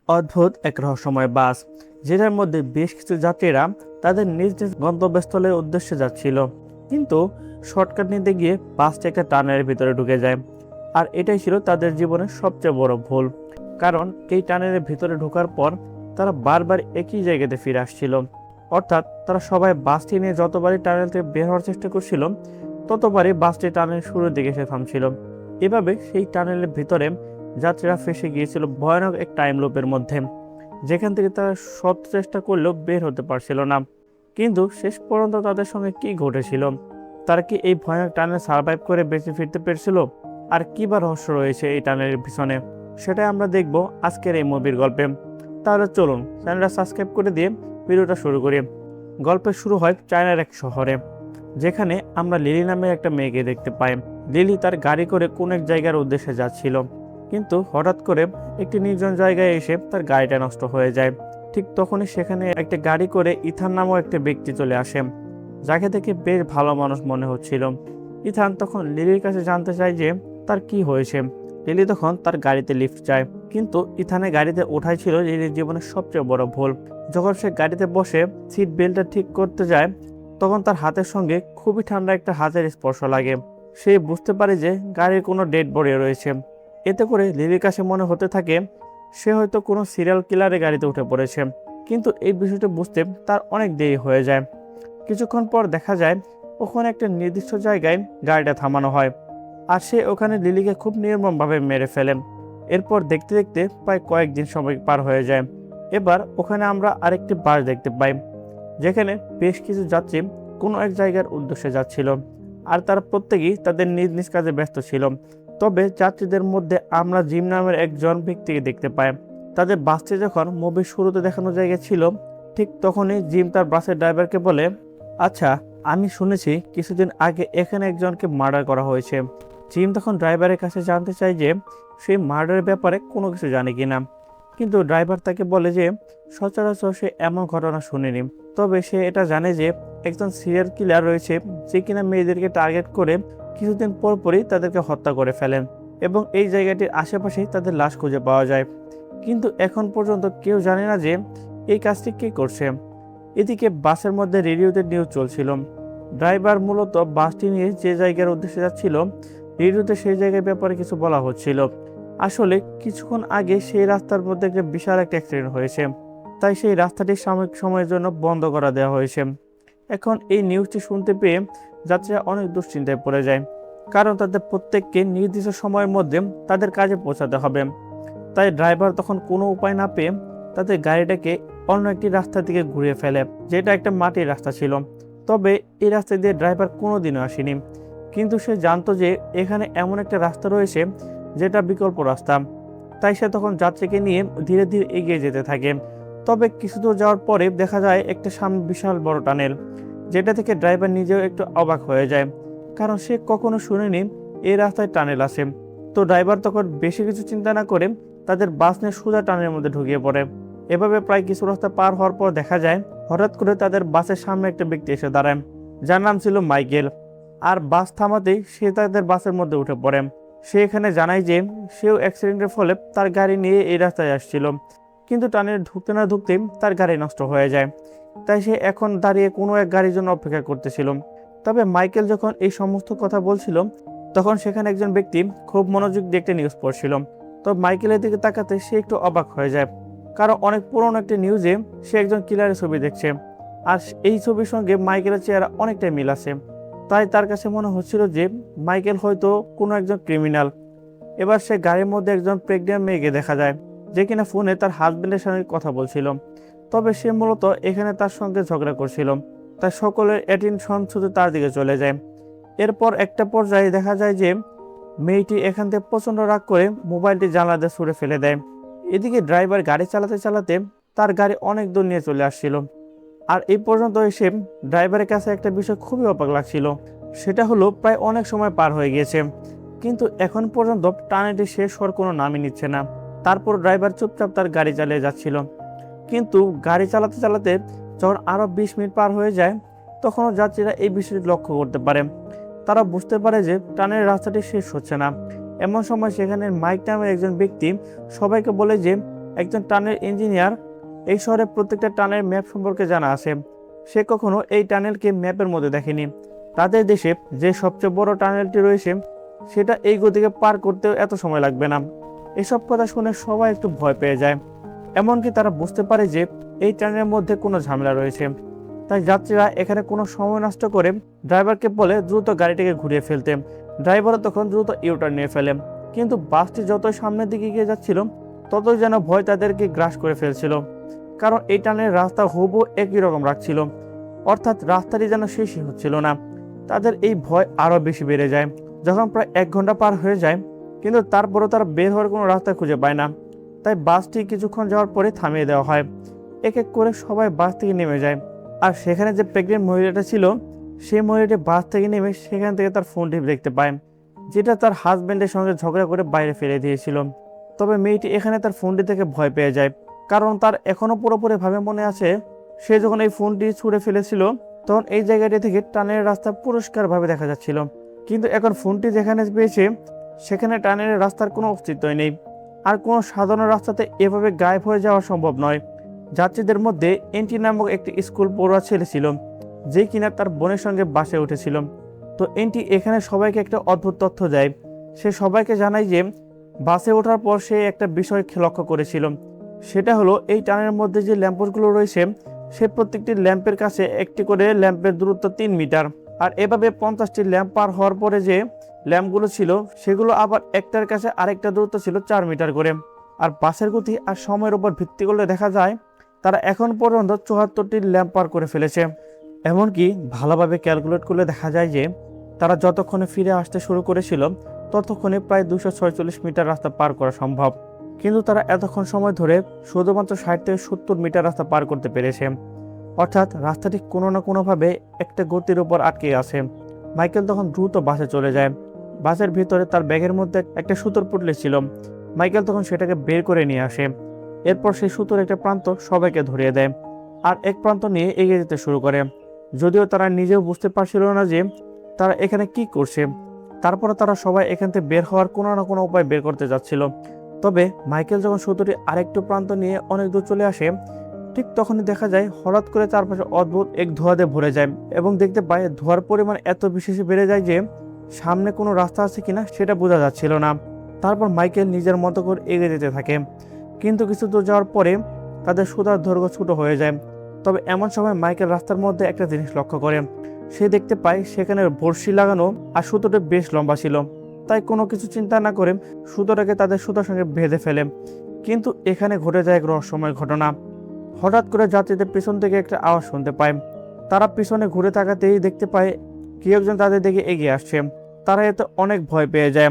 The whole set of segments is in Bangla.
অদ্ভুত এক রহস্যময় বাস, যেটার মধ্যে বেশ কিছু যাত্রীরা তাদের নিজ নিজ গন্তব্যস্থলের উদ্দেশ্যে যাচ্ছিল। কিন্তু শর্টকাট নিতে গিয়ে বাসটি একটা টানেলের ভিতরে ঢুকে যায়। আর এটাই ছিল তাদের জীবনের সবচেয়ে বড় ভুল। কারণ এই টানেলের ভিতরে ঢোকার পর তারা বারবার একই জায়গাতে ফিরে আসছিল। অর্থাৎ তারা সবাই বাসটি নিয়ে যতবারই টানেল থেকে বের হওয়ার চেষ্টা করছিল, ততবারই বাসটি টানেলের শুরুর দিকে এসে থামছিল। এভাবে সেই টানেলের ভিতরে যাত্রীরা ফেঁসে গিয়েছিল ভয়ানক এক টাইম লুপের মধ্যে, যেখান থেকে তারা শত চেষ্টা করলেও বের হতে পারছিল না। কিন্তু শেষ পর্যন্ত তাদের সঙ্গে কি ঘটেছিল? তারা কি এই ভয়ানক টানেল সার্ভাইভ করে বেঁচে ফিরতে পেরেছিল? আর কি বা রহস্য রয়েছে এই টানেলের পিছনে, সেটাই আমরা দেখব আজকের এই মুভির গল্পে। তাহলে চলুন চ্যানেলটা সাবস্ক্রাইব করে দিয়ে ভিডিওটা শুরু করি। গল্প শুরু হয় চায়নার এক শহরে, যেখানে আমরা লিলি নামের একটা মেয়েকে দেখতে পাই। লিলি তার গাড়ি করে কোন এক জায়গার উদ্দেশ্যে যাচ্ছিল, কিন্তু হঠাৎ করে একটি নির্জন জায়গায় এসে তার গাড়িটা নষ্ট হয়ে যায়। ঠিক তখনই সেখানে একটা গাড়ি করে ইথান নামক একটা ব্যক্তি চলে আসে, যাকে দেখে বেশ ভালো মানুষ মনে হচ্ছিল। ইথান তখন লিলির কাছে জানতে চায় যে তার কি হয়েছে। লিলি তখন তার গাড়িতে লিফট চায়, কিন্তু ইথানের গাড়িতে ওঠাই ছিল লিলির জীবনের সবচেয়ে বড় ভুল। যখন সে গাড়িতে বসে সিট বেল্টটা ঠিক করতে যায়, তখন তার হাতের সঙ্গে খুবই ঠান্ডা একটা হাতের স্পর্শ লাগে। সে বুঝতে পারে যে গাড়ির কোনো ডেড বডি রয়েছে। এতে করে লিলির কাছে মনে হতে থাকে সে হয়তো কোনো সিরিয়াল কিলারের গাড়িতে উঠে পড়েছে। কিন্তু এই বিষয়টা বুঝতে তার অনেক দেরি হয়ে যায়। কিছুক্ষণ পর দেখা যায় ওখানে একটা নির্দিষ্ট জায়গায় গাড়িটা থামানো হয়, আর সে ওখানে লিলিকে খুব নির্মমভাবে মেরে ফেলেন। এরপর দেখতে দেখতে প্রায় কয়েকদিন সময় পার হয়ে যায়। এবার ওখানে আমরা আরেকটি বাস দেখতে পাই, যেখানে বেশ কিছু যাত্রী কোনো এক জায়গার উদ্দেশ্যে যাচ্ছিল, আর তারা প্রত্যেকেই তাদের নিজ নিজ কাজে ব্যস্ত ছিল। তবে যাত্রীদের মধ্যে আমরা জিম নামের একজন ব্যক্তিকে দেখতে পাই। তাদের বাসটি যখন মুভির শুরুতে দেখানো জায়গা ছিল, ঠিক তখনই জিম তার বাসের ড্রাইভারকে বলে, আচ্ছা, আমি শুনেছি কিছুদিন আগে এখানে একজনকে মার্ডার করা হয়েছে। জিম তখন ড্রাইভারের কাছে জানতে চায় যে সেই মার্ডারের ব্যাপারে কোনো কিছু জানে কিনা, কিন্তু ড্রাইভার তাকে বলে যে সচরাচর সে এমন ঘটনা শুনেনি। তবে সে এটা জানে যে একজন সিরিয়াল কিলার রয়েছে, যে কিনা মেয়েদেরকে টার্গেট করে কিছুদিন পরপরই তাদেরকে হত্যা করে ফেলেন, এবং এই জায়গাটির আশেপাশেই তাদের লাশ খুঁজে পাওয়া যায়। কিন্তু এখন পর্যন্ত কেউ জানে না যে এই কাজটি কে করছে। এদিকে বাসের মধ্যে রেডিওতে নিউজ চলছিল। ড্রাইভার মূলত বাসটি নিয়ে যে জায়গার উদ্দেশ্যে যাচ্ছিল, রেডিওতে সেই জায়গার ব্যাপারে কিছু বলা হচ্ছিল। আসলে কিছুক্ষণ আগে সেই রাস্তার মধ্যে একটা বিশাল একটা অ্যাক্সিডেন্ট হয়েছে, তাই সেই রাস্তাটি সাময়িক সময়ের জন্য বন্ধ করা দেওয়া হয়েছে। এখন এই নিউজটি শুনতে পেয়ে যাত্রীরা অনেক দুশ্চিন্তায় পড়ে যায়, কারণ তাদের প্রত্যেককে নির্দিষ্ট সময়ের মধ্যে তাদের কাজে পৌঁছাতে হবে। তাই ড্রাইভার তখন কোনো উপায় না পেয়ে তাদের গাড়িটাকে অন্য একটি রাস্তা দিকে ঘুরিয়ে ফেলে, যেটা একটা মাটির রাস্তা ছিল। তবে এই রাস্তা দিয়ে ড্রাইভার কোনোদিনও আসেনি, কিন্তু সে জানতো যে এখানে এমন একটা রাস্তা রয়েছে যেটা বিকল্প রাস্তা। তাই সে তখন যাত্রীকে নিয়ে ধীরে ধীরে এগিয়ে যেতে থাকে। তবে কিছু দূর যাওয়ার পরে দেখা যায় একটা সামনে বিশাল বড় টানেল, যেটা থেকে ড্রাইভার নিজেও একটু অবাক হয়ে যায়, কারণ সে কখনো শুনেনি এই রাস্তায় টানেল আছে। তো ড্রাইভার তখন বেশি কিছু চিন্তা না করে তাদের বাস নিয়ে সোজা টানেলের মধ্যে ঢুকিয়ে পড়ে। এভাবে প্রায় কিছু রাস্তা পার হওয়ার পর দেখা যায় হঠাৎ করে তাদের বাসের সামনে একটা ব্যক্তি এসে দাঁড়ায়, যার নাম ছিল মাইকেল। আর বাস থামাতেই সে তাদের বাসের মধ্যে উঠে পড়ে। সে এখানে জানায় যে সেও অ্যাক্সিডেন্টের ফলে তার গাড়ি নিয়ে এই রাস্তায় আসছিল, কিন্তু টানেলে ঢুকতে না ঢুকতেই তার গাড়ি নষ্ট হয়ে যায়। তাই সে এখন দাঁড়িয়ে কোনো এক গাড়ির জন্য অপেক্ষা করতেছিল। তবে মাইকেল যখন এই সমস্ত কথা বলছিল, তখন সেখানে একজন ব্যক্তি খুব মনোযোগ দিয়ে একটা নিউজ পড়ছিল। তো মাইকেলের দিকে তাকাতে সে একটু অবাক হয়ে যায়, কারণ অনেক পুরনো একটা নিউজে সে একজন কিলারের ছবি দেখছে, আর এই ছবির সঙ্গে মাইকেলের চেহারা অনেকটাই মিল আছে। তাই তার কাছে মনে হচ্ছিল যে মাইকেল হয়তো কোনো একজন ক্রিমিনাল। এবার সে গাড়ির মধ্যে একজন প্রেগন্যান্ট মেয়েকে দেখা যায়, যে কিনা ফোনে তার হাজবেন্ডের সঙ্গে কথা বলছিল। তবে সে মূলত এখানে তার সঙ্গে ঝগড়া করছিল, তাই সকলের অ্যাটেনশন শুধু তার দিকে চলে যায়। এরপর একটা পর্যায়ে দেখা যায় যে মেয়েটি এখান থেকে প্রচণ্ড রাগ করে মোবাইলটি জানলা দিয়ে ছুঁড়ে ফেলে দেয়। এদিকে ড্রাইভার গাড়ি চালাতে চালাতে তার গাড়ি অনেক দূর নিয়ে চলে আসছিল। আর এই পর্যন্ত এসে ড্রাইভারের কাছে একটা বিষয় খুবই অবাক লাগছিল, সেটা হলো প্রায় অনেক সময় পার হয়ে গিয়েছে, কিন্তু এখন পর্যন্ত টানেলটি শেষ হওয়ার কোনো নামই নিচ্ছে না। তারপর ড্রাইভার চুপচাপ তার গাড়ি চালিয়ে যাচ্ছিল। কিন্তু গাড়ি চালাতে চালাতে যখন আরও 20 মিনিট পার হয়ে যায়, তখনও যাত্রীরা এই বিষয়টি লক্ষ্য করতে পারে। তারা বুঝতে পারে যে টানেলের রাস্তাটি শেষ হচ্ছে না। এমন সময় সেখানে মাইক নামের একজন ব্যক্তি সবাইকে বলে যে একজন টানেল ইঞ্জিনিয়ার, এই শহরের প্রত্যেকটা টানেল ম্যাপ সম্পর্কে জানা আছে। সে কখনো এই টানেলকে ম্যাপের মধ্যে দেখেনি। তাদের দেশে যে সবচেয়ে বড় টানেলটি রয়েছে সেটা এই গতিকে পার করতেও এত সময় লাগবে না। এসব কথা শুনে সবাই একটু ভয় পেয়ে যায়। এমনকি তারা বুঝতে পারে যে এই টানেলের মধ্যে কোনো ঝামেলা রয়েছে। তাই যাত্রীরা এখানে কোনো সময় নষ্ট করে ড্রাইভারকে বলে দ্রুত গাড়িটিকে ঘুরিয়ে ফেলতে। ড্রাইভারও তখন দ্রুত ইউটার্ন নিয়ে ফেলে। কিন্তু বাসটি যতই সামনের দিকে এগিয়ে যাচ্ছিল ততই যেন ভয় তাদেরকে গ্রাস করে ফেলছিল। কারণ এই টানেলের রাস্তা হুবহু একই রকম রাখছিল, অর্থাৎ রাস্তাটি যেন শেষই হচ্ছিল না। তাদের এই ভয় আরো বেশি বেড়ে যায়। যখন প্রায় 1 ঘন্টা পার হয়ে যায় কিন্তু তারপরও তারা বের হওয়ার কোনো রাস্তা খুঁজে পায় না। তাই বাসটি কিছুক্ষণ যাওয়ার পরে থামিয়ে দেওয়া হয়। এক এক করে সবাই বাস থেকে নেমে যায়। আর সেখানে যে প্রেগনেন্ট মহিলাটা ছিল সেই মহিলাটি বাস থেকে নেমে সেখান থেকে তার ফোনটি দেখতে পায়, যেটা তার হাজবেন্ডের সঙ্গে ঝগড়া করে বাইরে ফেলে দিয়েছিল। তবে মেয়েটি এখানে তার ফোনটি থেকে ভয় পেয়ে যায়, কারণ তার এখনো পুরোপুরি ভাবে মনে আছে সে যখন এই ফোনটি ছুঁড়ে ফেলেছিল তখন এই জায়গাটি থেকে টানেলের রাস্তা পরিষ্কারভাবে দেখা যাচ্ছিল। কিন্তু এখন ফোনটি যেখানে পেয়েছে সেখানে টানেলের রাস্তার কোনো অস্তিত্বই নেই। আর কোনো সাধারণ রাস্তাতে এভাবে গায়েব হয়ে যাওয়া সম্ভব নয়। যাত্রীদের মধ্যে এন্টি নামক একটি স্কুল পড়ুয়া ছেলে ছিল, যে কিনা তার বোনের সঙ্গে বাসে উঠেছিল। তো এন্টি এখানে সবাইকে একটা অদ্ভুত তথ্য দেয়। সে সবাইকে জানায় যে বাসে ওঠার পর সে একটা বিষয় লক্ষ্য করেছিল। সেটা হলো এই টানেলের মধ্যে যে ল্যাম্পপোস্টগুলো রয়েছে সে প্রত্যেকটি ল্যাম্পের কাছে একটি করে ল্যাম্পের দূরত্ব 3 মিটার। আর এভাবে 50টি ল্যাম্প পার হওয়ার পরে যে ল্যাম্পগুলো ছিল সেগুলো আবার একটার কাছে আরেকটা দূরত্ব ছিল 4 মিটার করে। আর বাসের গতি আর সময়ের উপর ভিত্তি করলে দেখা যায় তারা এখন পর্যন্ত 74টি ল্যাম্প পার করে ফেলেছে। এমনকি ভালোভাবে ক্যালকুলেট করলে দেখা যায় যে তারা যতক্ষণে ফিরে আসতে শুরু করেছিল ততক্ষণে প্রায় 246 মিটার রাস্তা পার করা সম্ভব। কিন্তু তারা এতক্ষণ সময় ধরে শুধুমাত্র 60 থেকে 70 মিটার রাস্তা পার করতে পেরেছে। অর্থাৎ রাস্তাটি কোনো না কোনোভাবে একটা গতির উপর আটকে আছে। মাইকেল তখন দ্রুত বাসে চলে যায়। বাসের ভিতরে তার ব্যাগের মধ্যে একটা সুতোর পুটলি ছিল। মাইকেল তখন সেটাকে বের করে নিয়ে আসে। এরপর সেই সুতোর একটা প্রান্ত সবাইকে ধরিয়ে দেয় আর এক প্রান্ত নিয়ে এগিয়ে যেতে শুরু করে, যদিও তারা নিজেও বুঝতে পারছিল না যে তারা এখানে কি করছে। তারপরে তারা সবাই এখান থেকে বের হওয়ার কোনো না কোনো উপায় বের করতে যাচ্ছিল। তবে মাইকেল যখন সুতোটি আরেকটু প্রান্ত নিয়ে অনেক দূর চলে আসে ঠিক তখনই দেখা যায় হঠাৎ করে চারপাশে অদ্ভুত এক ধোঁয়াতে ভরে যায় এবং দেখতে পায় ধোঁয়ার পরিমাণ এত বিশেষ বেড়ে যায় যে সামনে কোনো রাস্তা আছে কিনা সেটা বোঝা যাচ্ছিল না। তারপর মাইকেল নিজের মতো করে এগিয়ে যেতে থাকে, কিন্তু কিছু দূর যাওয়ার পরে তাদের সুতার দৈর্ঘ্য ছোট হয়ে যায়। তবে এমন সময় মাইকেল রাস্তার মধ্যে একটা জিনিস লক্ষ্য করে। সে দেখতে পায় সেখানে বড়শি লাগানো আর সুতোটা বেশ লম্বা ছিল। তাই কোনো কিছু চিন্তা না করে সুতোটাকে তাদের সুতার সঙ্গে বেঁধে ফেলে। কিন্তু এখানে ঘটে যায় এক রহস্যময় ঘটনা। হঠাৎ করে যাত্রীদের পিছন থেকে একটা আওয়াজ শুনতে পায়। তারা পিছনে ঘুরে তাকাতেই দেখতে পায় কেউ একজন তাদের দিকে এগিয়ে আসছে। তারা এতে অনেক ভয় পেয়ে যায়।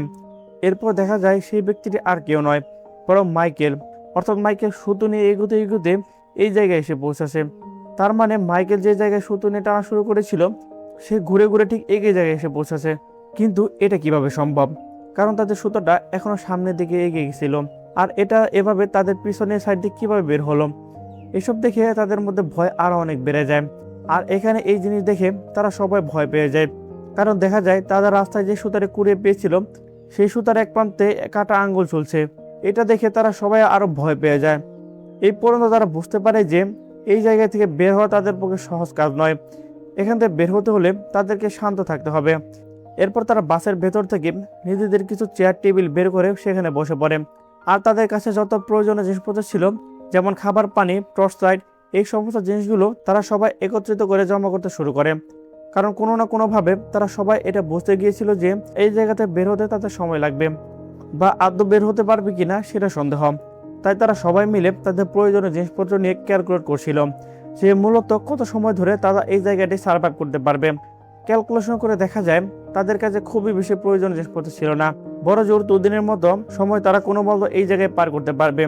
এরপর দেখা যায় সেই ব্যক্তিটি আর কেউ নয় বরং মাইকেল। অর্থাৎ মাইকেল সুতো নিয়ে এগুতে এগুতে এই জায়গায় এসে পৌঁছেছে। তার মানে মাইকেল যে জায়গায় সুতো নিয়ে টানা শুরু করেছিল সে ঘুরে ঘুরে ঠিক একই জায়গায় এসে পৌঁছেছে। কিন্তু এটা কিভাবে সম্ভব? কারণ তাদের সুতোটা এখনো সামনের দিকে এগিয়ে গেছিল, আর এটা এভাবে তাদের পিছনের সাইড দিয়ে কিভাবে বের হলো? এসব দেখে তাদের মধ্যে ভয় আরো অনেক বেড়ে যায়। আর এখানে এই জিনিস দেখে তারা সবাই ভয় পেয়ে যায়, কারণ দেখা যায় তাদের রাস্তায় যে সুতারে কুড়িয়ে পেয়েছিল সেই সুতার এক প্রান্তে কাটা আঙ্গুল চলছে। এটা দেখে তারা সবাই আরো ভয় পেয়ে যায়। এই পর্যন্ত তারা বুঝতে পারে যে এই জায়গা থেকে বের হওয়া তাদের পক্ষে সহজ কাজ নয়। এখান থেকে বের হতে হলে তাদেরকে শান্ত থাকতে হবে। এরপর তারা বাসের ভেতর থেকে নিজেদের কিছু চেয়ার টেবিল বের করে সেখানে বসে পড়ে। আর তাদের কাছে যত প্রয়োজনীয় জিনিসপত্র ছিল যেমন খাবার, পানি, টর্চ লাইট, এই সমস্ত জিনিসগুলো তারা সবাই একত্রিত করে জমা করতে শুরু করে। কারণ কোনো না কোনোভাবে তারা সবাই এটা বুঝতে গিয়েছিল যে এই জায়গাতে বের হতে তাদের সময় লাগবে, বা আদৌ বের হতে পারবে কিনা সেটা সন্দেহ। তাই তারা সবাই মিলে তাদের প্রয়োজনীয় জিনিসপত্র নিয়ে ক্যালকুলেট করছিল যে মূলত কত সময় ধরে তারা এই জায়গাটি সার্ভাইভ করতে পারবে। ক্যালকুলেশন করে দেখা যায় তাদের কাছে খুবই বেশি প্রয়োজনীয় জিনিসপত্র ছিল না। বড় জোর 2 দিনের মতো সময় তারা কোনো মতো এই জায়গায় পার করতে পারবে।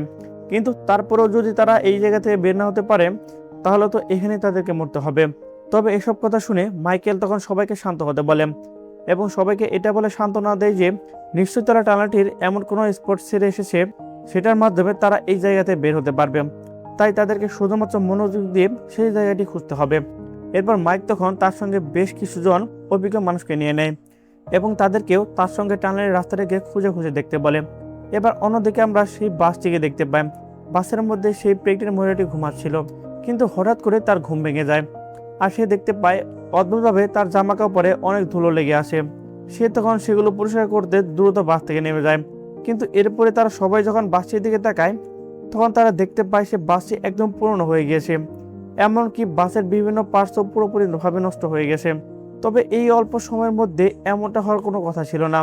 কিন্তু তারপরেও যদি তারা এই জায়গা থেকে বের না হতে পারে তাহলে তো এখানে তাদেরকে মরতে হবে। তবে এসব কথা শুনে মাইকেল তখন সবাইকে শান্ত হতে বলে এবং সবাইকে এটা বলে সান্ত্বনা দেয় যে নিশ্চয়ই তারা টানেলটির এমন কোনো স্পট ছেড়ে এসেছে সেটার মাধ্যমে তারা এই জায়গাতে বের হতে পারবে। তাই তাদেরকে শুধুমাত্র মনোযোগ দিয়ে সেই জায়গাটি খুঁজতে হবে। এরপর মাইক তখন তার সঙ্গে বেশ কিছুজন অভিজ্ঞ মানুষকে নিয়ে নেয় এবং তাদেরকেও তার সঙ্গে টানেলের রাস্তাটাকে খুঁজে খুঁজে দেখতে বলে। এবার অন্যদিকে আমরা সেই বাসটিকে দেখতে পাই। বাসের মধ্যে সেই প্রেগনেন্ট মহিলাটি ঘুমাচ্ছিল, কিন্তু হঠাৎ করে তার ঘুম ভেঙে যায়। আর সে দেখতে পায় অদ্ভুতভাবে তার জামা কাপড়ে অনেক ধুলো লেগে আসে। সে তখন সেগুলো পরিষ্কার করতে দ্রুত বাস থেকে নেমে যায়। কিন্তু এরপরে তারা সবাই যখন বাসটির দিকে তাকায়, তখন তারা দেখতে পায় সে বাসটি একদম পুরনো হয়ে গিয়েছে। এমনকি বাসের বিভিন্ন পার্টসও পুরোপুরিভাবে নষ্ট হয়ে গেছে। তবে এই অল্প সময়ের মধ্যে এমনটা হওয়ার কোনো কথা ছিল না।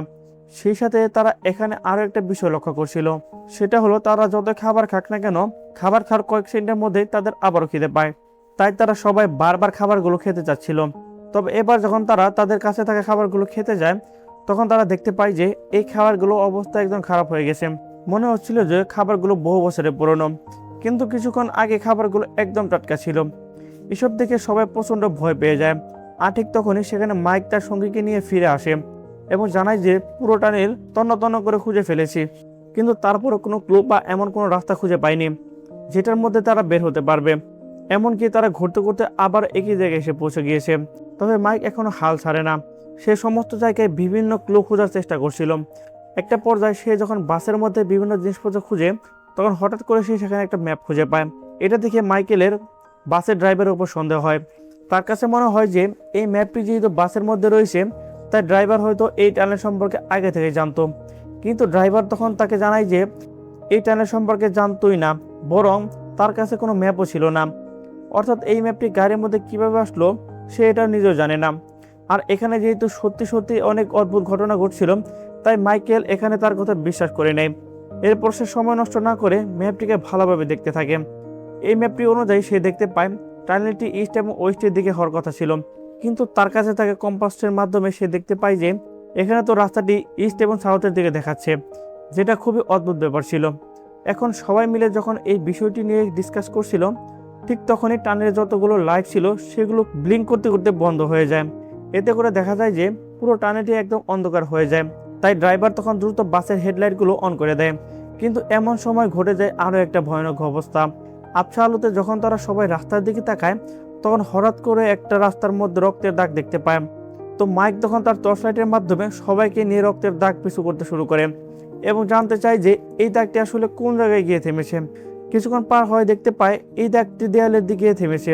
সেই সাথে তারা এখানে আরও একটা বিষয় লক্ষ্য করছিল, সেটা হলো তারা যত খাবার খাক না কেন, খাবার খাওয়ার কয়েক সেকেন্ডের মধ্যেই তাদের আবারও খিদে পায়। তাই তারা সবাই বারবার খাবারগুলো খেতে চাচ্ছিল। তবে এবার যখন তারা তাদের কাছে থাকা খাবারগুলো খেতে যায়, তখন তারা দেখতে পায় যে এই খাবারগুলো অবস্থা একদম খারাপ হয়ে গেছে। মনে হচ্ছিল যে খাবারগুলো বহু বছরের পুরনো, কিন্তু কিছুক্ষণ আগে খাবারগুলো একদম টাটকা ছিল। এসব দেখে সবাই প্রচণ্ড ভয় পেয়ে যায়। আর ঠিক তখনই সেখানে মাইক তার সঙ্গীকে নিয়ে ফিরে আসে এবং জানায় যে পুরো টানেল তন্ন তন্ন করে খুঁজে ফেলেছি, কিন্তু তারপরও কোনো ক্লু বা এমন কোনো রাস্তা খুঁজে পায়নি যেটার মধ্যে তারা বের হতে পারবে। এমনকি তারা ঘুরতে ঘুরতে আবার একই জায়গায় এসে পৌঁছে গিয়েছে। তবে মাইক এখনো হাল ছাড়ে না। সে সমস্ত জায়গায় বিভিন্ন ক্লু খোঁজার চেষ্টা করছিল। একটা পর্যায়ে সে যখন বাসের মধ্যে বিভিন্ন জিনিসপত্র খুঁজে, তখন হঠাৎ করে সে সেখানে একটা ম্যাপ খুঁজে পায়। এটা দেখে মাইকেলের বাসের ড্রাইভারের উপর সন্দেহ হয়। তার কাছে মনে হয় যে এই ম্যাপটি যেহেতু বাসের মধ্যে রয়েছে, তাই ড্রাইভার হয়তো এই টানেল সম্পর্কে আগে থেকে জানতো। কিন্তু ড্রাইভার তখন তাকে জানায় যে এই টানেল সম্পর্কে জানতোই না, বরং তার কাছে কোনো ম্যাপও ছিল না। অর্থাৎ এই ম্যাপটি গাড়ির মধ্যে কিভাবে আসলো সে এটা নিজেও জানে না। আর এখানে যেহেতু সত্যি সত্যি অনেক অদ্ভুত ঘটনা ঘটছিল, তাই মাইকেল এখানে তার কথা বিশ্বাস করে নেয়। এরপর সে সময় নষ্ট না করে ম্যাপটিকে ভালোভাবে দেখতে থাকে। এই ম্যাপটি অনুযায়ী সে দেখতে পায় টানেলটি ইস্ট এবং ওয়েস্টের দিকে হওয়ার কথা ছিল, কিন্তু তার কাছে থাকা কম্পাসের মাধ্যমে সে দেখতে পায় যে এখানে তো রাস্তাটি ইস্ট এবং সাউথের দিকে দেখাচ্ছে, যেটা খুবই অদ্ভুত ব্যাপার ছিল। এখন সবাই মিলে যখন এই বিষয়টি নিয়ে ডিসকাস করছিল, ঠিক তখনই টানেলের যতগুলো লাইট ছিল সেগুলো ব্লিঙ্ক করতে করতে বন্ধ হয়ে যায়। এতে করে দেখা যায় যে পুরো টানেলটি একদম অন্ধকার হয়ে যায়। তাই ড্রাইভার তখন দ্রুত বাসের হেডলাইটগুলো অন করে দেয়। কিন্তু এমন সময় ঘটে যায় আরও একটা ভয়ানক অবস্থা। আবছা আলোতে যখন তারা সবাই রাস্তার দিকে তাকায়, তখন হঠাৎ করে একটা রাস্তার মধ্যে রক্তের দাগ দেখতে পায়। তো মাইক তখন তার টর্চ লাইটের মাধ্যমে সবাইকে নিয়ে রক্তের দাগ পিছু করতে শুরু করে এবং জানতে চায় যে এই দাগটি আসলে কোন জায়গায় গিয়ে থেমেছে। কিছুক্ষণ পার হয়ে দেখতে পায় এই দাগটি দেয়ালের দিকে থেমেছে,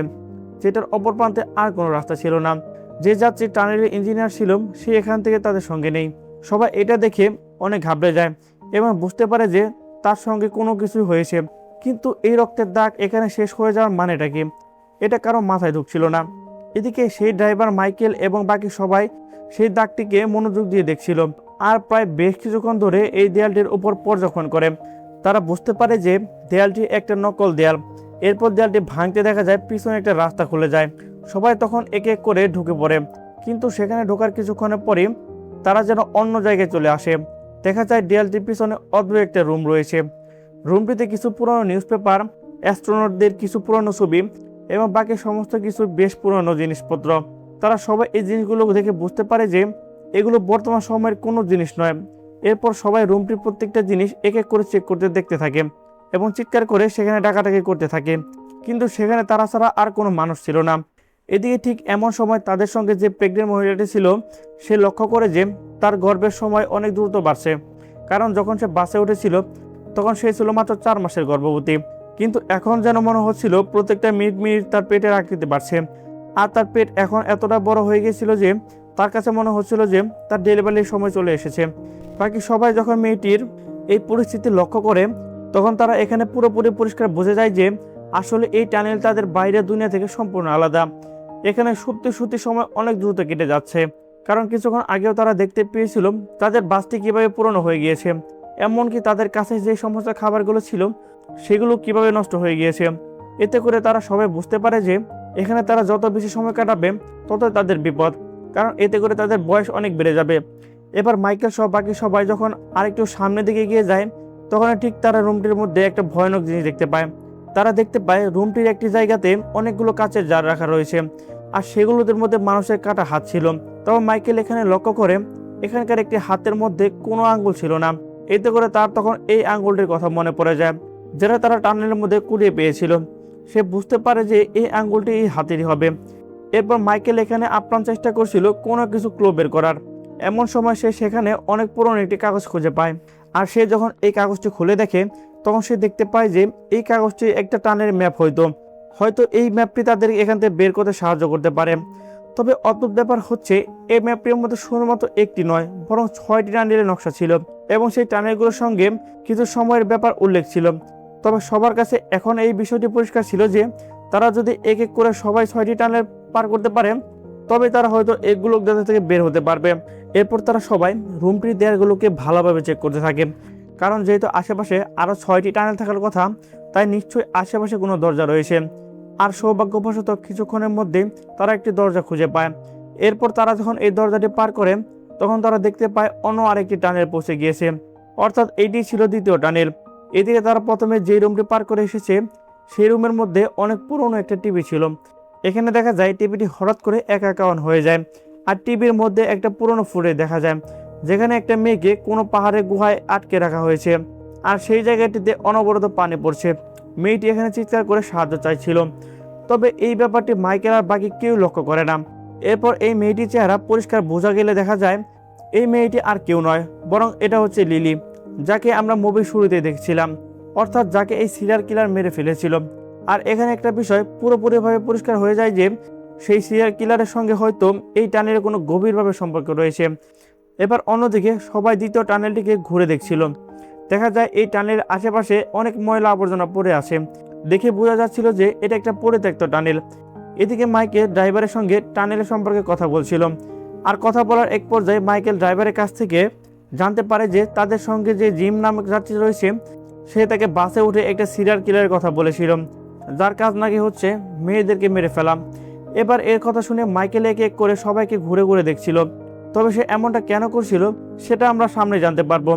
যেটার অপর প্রান্তে আর কোনো রাস্তা ছিল না। যে যাত্রী টানেলের ইঞ্জিনিয়ার ছিল সে এখান থেকে তাদের সঙ্গে নেই। সবাই এটা দেখে অনেক ঘাবড়ে যায় এবং বুঝতে পারে যে তার সঙ্গে কোনো কিছুই হয়েছে। কিন্তু এই রক্তের দাগ এখানে শেষ হয়ে যাওয়ার মানেটা কি, এটা কারো মাথায় ঢুকছিল না। এদিকে সেই ড্রাইভার মাইকেল এবং বাকি সবাই সেই দাগটিকে মনোযোগ দিয়ে দেখছিল আর প্রায় বেশ কিছুক্ষণ ধরে এই দেয়ালটির উপর পর্যবেক্ষণ করে। তারা বুঝতে পারে যে দেয়ালটি একটা নকল দেয়াল। এরপর দেয়ালটি ভাঙতে দেখা যায় পিছনে একটা রাস্তা খুলে যায়। সবাই তখন এক এক করে ঢুকে পড়ে, কিন্তু সেখানে ঢোকার কিছুক্ষণের পরই তারা যেন অন্য জায়গায় চলে আসে। দেখা যায় দেয়ালটির পিছনে অদ্ভুত একটা রুম রয়েছে। রুমটিতে কিছু পুরনো নিউজ পেপার, অ্যাস্ট্রোনটদের কিছু পুরনো ছবি এবং বাকি সমস্ত কিছু বেশ পুরনো জিনিসপত্র। তারা সবাই এই জিনিসগুলো দেখে বুঝতে পারে যে এগুলো বর্তমান সময়ের কোনো জিনিস নয়। এরপর সবাই রুমটির প্রত্যেকটা জিনিস এক এক করে চেক করতে দেখতে থাকে এবং চিৎকার করে সেখানে ডাকাডাকি করতে থাকে, কিন্তু সেখানে তারা ছাড়া আর কোনো মানুষ ছিল না। এদিকে ঠিক এমন সময় তাদের সঙ্গে যে প্রেগনেন্ট মহিলাটি ছিল সে লক্ষ্য করে যে তার গর্ভের সময় অনেক দ্রুত বাড়ছে, কারণ যখন সে বাসে উঠেছিল তখন সে ছিল মাত্র 4 মাসের গর্ভবতী। কিন্তু এখন যেন মনে হচ্ছিল প্রত্যেকটা মিনিট মিনিট তার পেটের আকৃতি বাড়ছে, আর তার পেট এখন এতটা বড় হয়ে গিয়েছিল যে তার কাছে মনে হচ্ছিল যে তার ডেলিভারির সময় চলে এসেছে। বাকি সবাই যখন মেয়েটির এই পরিস্থিতি লক্ষ্য করে, তখন তারা এখানে পুরোপুরি পরিষ্কার বোঝা যায় যে আসলে এই টানেল তাদের বাইরের দুনিয়া থেকে সম্পূর্ণ আলাদা। এখানে সত্যি সত্যি সময় অনেক দ্রুত কেটে যাচ্ছে, কারণ কিছুক্ষণ আগেও তারা দেখতে পেয়েছিল তাদের বাসটি কিভাবে পুরনো হয়ে গিয়েছে, এমনকি তাদের কাছে যে সমস্ত খাবারগুলো ছিল সেগুলো কিভাবে নষ্ট হয়ে গিয়েছে। এতে করে তারা সবাই বুঝতে পারে যে এখানে তারা যত বেশি সময় কাটাবে তত তাদের বিপদ, কারণ এতে করে তাদের বয়স অনেক বেড়ে যাবে। এবার মাইকেল সহ বাকি সবাই যখন আরেকটু সামনের দিকে এগিয়ে যায়, তখন ঠিক তারা রুমটির মধ্যে একটা ভয়ানক জিনিস দেখতে পায়। তারা দেখতে পায় রুমটির একটি জায়গাতে অনেকগুলো কাচের জার রাখা রয়েছে, আর সেগুলোদের মধ্যে মানুষের কাটা হাত ছিল। তবে মাইকেল এখানে লক্ষ্য করে এখানকার একটি হাতের মধ্যে কোনো আঙ্গুল ছিল না। এতে করে তার তখন এই আঙ্গুলটির কথা মনে পড়ে যায়, যেটা তারা টানেলের মধ্যে কুড়িয়ে পেয়েছিল। সে বুঝতে পারে যে এই আঙ্গুলটি এই হাতেরই হবে। এরপর মাইকেল এখানে আপ্রাণ চেষ্টা করছিল কোনো কিছু ক্লো বের করার। এমন সময় সে সেখানে অনেক পুরনো একটি কাগজ খুঁজে পায়, আর সে যখন এই কাগজটি খুলে দেখে তখন সে দেখতে পায় যে এই কাগজটি একটা টানেলের ম্যাপ, হয়তো এই ম্যাপটি তাদের এখান থেকে বের করতে সাহায্য করতে পারে। তবে অদ্ভুত ব্যাপার হচ্ছে এই ম্যাপটির মধ্যে শুধুমাত্র একটি নয়, বরং 6টি টানেলের নকশা ছিল এবং সেই টানেলগুলোর সঙ্গে কিছু সময়ের ব্যাপার উল্লেখ ছিল। তবে সবার কাছে এখন এই বিষয়টি পরিষ্কার ছিল যে তারা যদি এক এক করে সবাই 6টি টানেল পার করতে পারে তবে তারা হয়তো এগুলো থেকে বের হতে পারবে। এরপর তারা সবাই রুমটির দেয়ালগুলোকে ভালোভাবে চেক করতে থাকে, কারণ যেহেতু আশেপাশে আরও 6টি টানেল থাকার কথা, তাই নিশ্চয়ই আশেপাশে কোনো দরজা রয়েছে। আর সৌভাগ্যবশত কিছুক্ষণের মধ্যেই তারা একটি দরজা খুঁজে পায়। এরপর তারা যখন এই দরজাটি পার করে তখন তারা দেখতে পায় অন্য আরেকটি টানেল পৌঁছে গিয়েছে, অর্থাৎ এইটি ছিল দ্বিতীয় টানেল। এদিকে তারা প্রথমে যে রুমটি পার করে এসেছে সেই রুমের মধ্যে অনেক পুরনো একটা টিভি ছিল। এখানে দেখা যায় টিভিটি হঠাৎ করে একা একা অন হয়ে যায়, আর টিভির মধ্যে একটা পুরনো ফুটেজ দেখা যায় যেখানে একটা মেয়েকে কোনো পাহাড়ের গুহায় আটকে রাখা হয়েছে, আর সেই জায়গাটিতে অনবরত পানি পড়ছে। মেয়েটি এখানে চিৎকার করে সাহায্য চাইছিল। তবে এই ব্যাপারটি মাইকেল আর বাকি কেউ লক্ষ্য করে না। এরপর এই মেয়েটির চেহারা পরিষ্কার বোঝা গেলে দেখা যায় এই মেয়েটি আর কেউ নয়, বরং এটা হচ্ছে লিলি, যাকে আমরা মুভির শুরুতে দেখছিলাম, অর্থাৎ যাকে এই সিরিয়াল কিলার মেরে ফেলেছিল। আর এখানে একটা বিষয় পুরোপুরিভাবে পরিষ্কার হয়ে যায় যে সেই সিরিয়াল কিলারের সঙ্গে হয়তো এই টানেলের কোনো গভীরভাবে সম্পর্ক রয়েছে। এবার অন্যদিকে সবাই দ্বিতীয় টানেলটিকে ঘুরে দেখছিল। দেখা যায় এই টানেলের আশেপাশে অনেক ময়লা আবর্জনা পড়ে আছে, দেখে বোঝা যাচ্ছিল যে এটা একটা পরিত্যক্ত টানেল। এদিকে মাইকেল ড্রাইভারের সঙ্গে টানেলের সম্পর্কে কথা বলছিল, আর কথা বলার এক পর্যায়ে মাইকেল ড্রাইভারের কাছ থেকে জানতে পারে যে তাদের সঙ্গে যে জিম নামক যাত্রী রয়েছে সে তাকে বাসে উঠে একটা সিরিয়াল কিলারের কথা বলেছিল, যার কাজ নাকি হচ্ছে মেয়েদেরকে মেরে ফেলা। এবার এর কথা শুনে মাইকেল এক এক করে সবাইকে ঘুরে ঘুরে দেখছিল, তবে সে এমনটা কেন করছিল সেটা আমরা সামনে জানতে পারবো।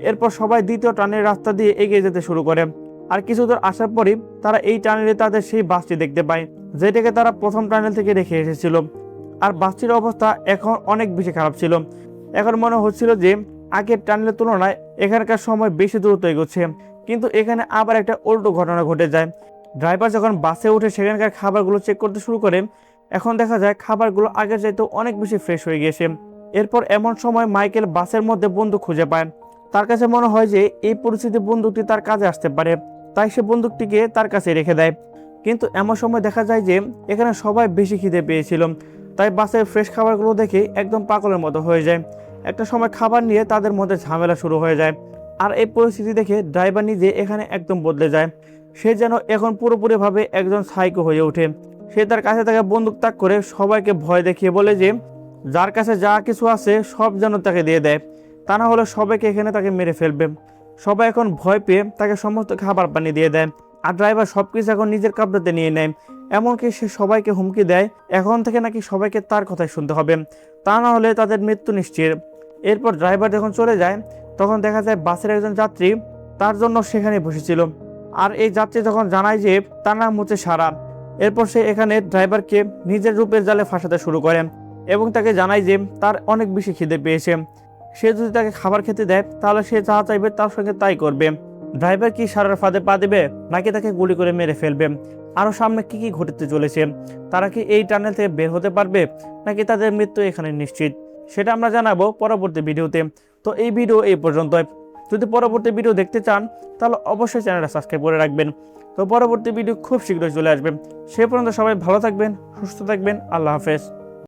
এরপর সবাই দ্বিতীয় টানেলের রাস্তা দিয়ে এগিয়ে যেতে শুরু করে, আর কিছু দূর আসার পরই তারা এই টানেলে তাদের সেই বাসটি দেখতে পায় যেটাকে তারা প্রথম টানেল থেকে রেখে এসেছিল। আর বাসটির অবস্থা এখন অনেক বেশি খারাপ ছিল। এখন মনে হচ্ছিল যে আগের টানেলের তুলনায় এখানকার সময় বেশি দ্রুত এগোচ্ছে। কিন্তু এখানে আবার একটা উল্টো ঘটনা ঘটে যায়। ড্রাইভার যখন বাসে উঠে সেখানকার খাবারগুলো চেক করতে শুরু করে, এখন দেখা যায় খাবারগুলো আগের চাইতে অনেক বেশি ফ্রেশ হয়ে গিয়েছে। এরপর এমন সময় মাইকেল বাসের মধ্যে বন্দুক খুঁজে পায়। তার কাছে মনে হয় যে এই পরিস্থিতি বন্দুকটি তার কাজে আসতে পারে, তাই সে বন্দুকটিকে তার কাছে রেখে দেয়। কিন্তু এমন সময় দেখা যায় যে এখানে সবাই বেশি খিদে পেয়েছিল, তাই বাসের ফ্রেশ খাবারগুলো দেখে একদম পাগলের মতো হয়ে যায়। একটা সময় খাবার নিয়ে তাদের মধ্যে ঝামেলা শুরু হয়ে যায়, আর এই পরিস্থিতি দেখে ড্রাইভার নিজে এখানে একদম বদলে যায়। সে যেন এখন পুরোপুরিভাবে একজন সাইকো হয়ে ওঠে। সে তার কাছে থাকা বন্দুক তাক করে সবাইকে ভয় দেখিয়ে বলে যে যার কাছে যা কিছু আছে সব যেন তাকে দিয়ে দেয়, তা না হলে সবাইকে এখানে তাকে মেরে ফেলবে। সবাই এখন ভয় পেয়ে তাকে সমস্ত খাবার পানি দিয়ে দেয়, আর ড্রাইভার সবকিছু এখন নিজের কাবড়াতে নিয়ে নেয়। এমনকি সে সবাইকে হুমকি দেয় এখন থেকে নাকি সবাইকে তার কথাই শুনতে হবে, তা না হলে তাদের মৃত্যু নিশ্চিত। এরপর ড্রাইভার যখন চলে যায় তখন দেখা যায় বাসের একজন যাত্রী তার জন্য সেখানে বসেছিল, আর এই যাত্রী যখন জানায় যে তার নাম হচ্ছে সারা, এরপর সে এখানে ড্রাইভারকে নিজের রূপের জালে ফাঁসাতে শুরু করে এবং তাকে জানায় যে তার অনেক বেশি খিদে পেয়েছে। সে যদি তাকে খাবার খেতে দেয় তাহলে সে যা চাইবে তার সঙ্গে তাই করবে। ড্রাইভার কি সারার ফাঁদে পা দেবে নাকি তাকে গুলি করে মেরে ফেলবে? আরও সামনে কি কি ঘটতে চলেছে? তারা কি এই টানেল থেকে বের হতে পারবে নাকি তাদের মৃত্যু এখানে নিশ্চিত? সেটা আমরা জানাবো পরবর্তী ভিডিওতে। তো এই ভিডিও এই পর্যন্তই। যদি পরবর্তী ভিডিও দেখতে চান তাহলে অবশ্যই চ্যানেলটা সাবস্ক্রাইব করে রাখবেন। তো পরবর্তী ভিডিও খুব শীঘ্রই চলে আসবে। সে পর্যন্ত সবাই ভালো থাকবেন, সুস্থ থাকবেন। আল্লাহ হাফেজ।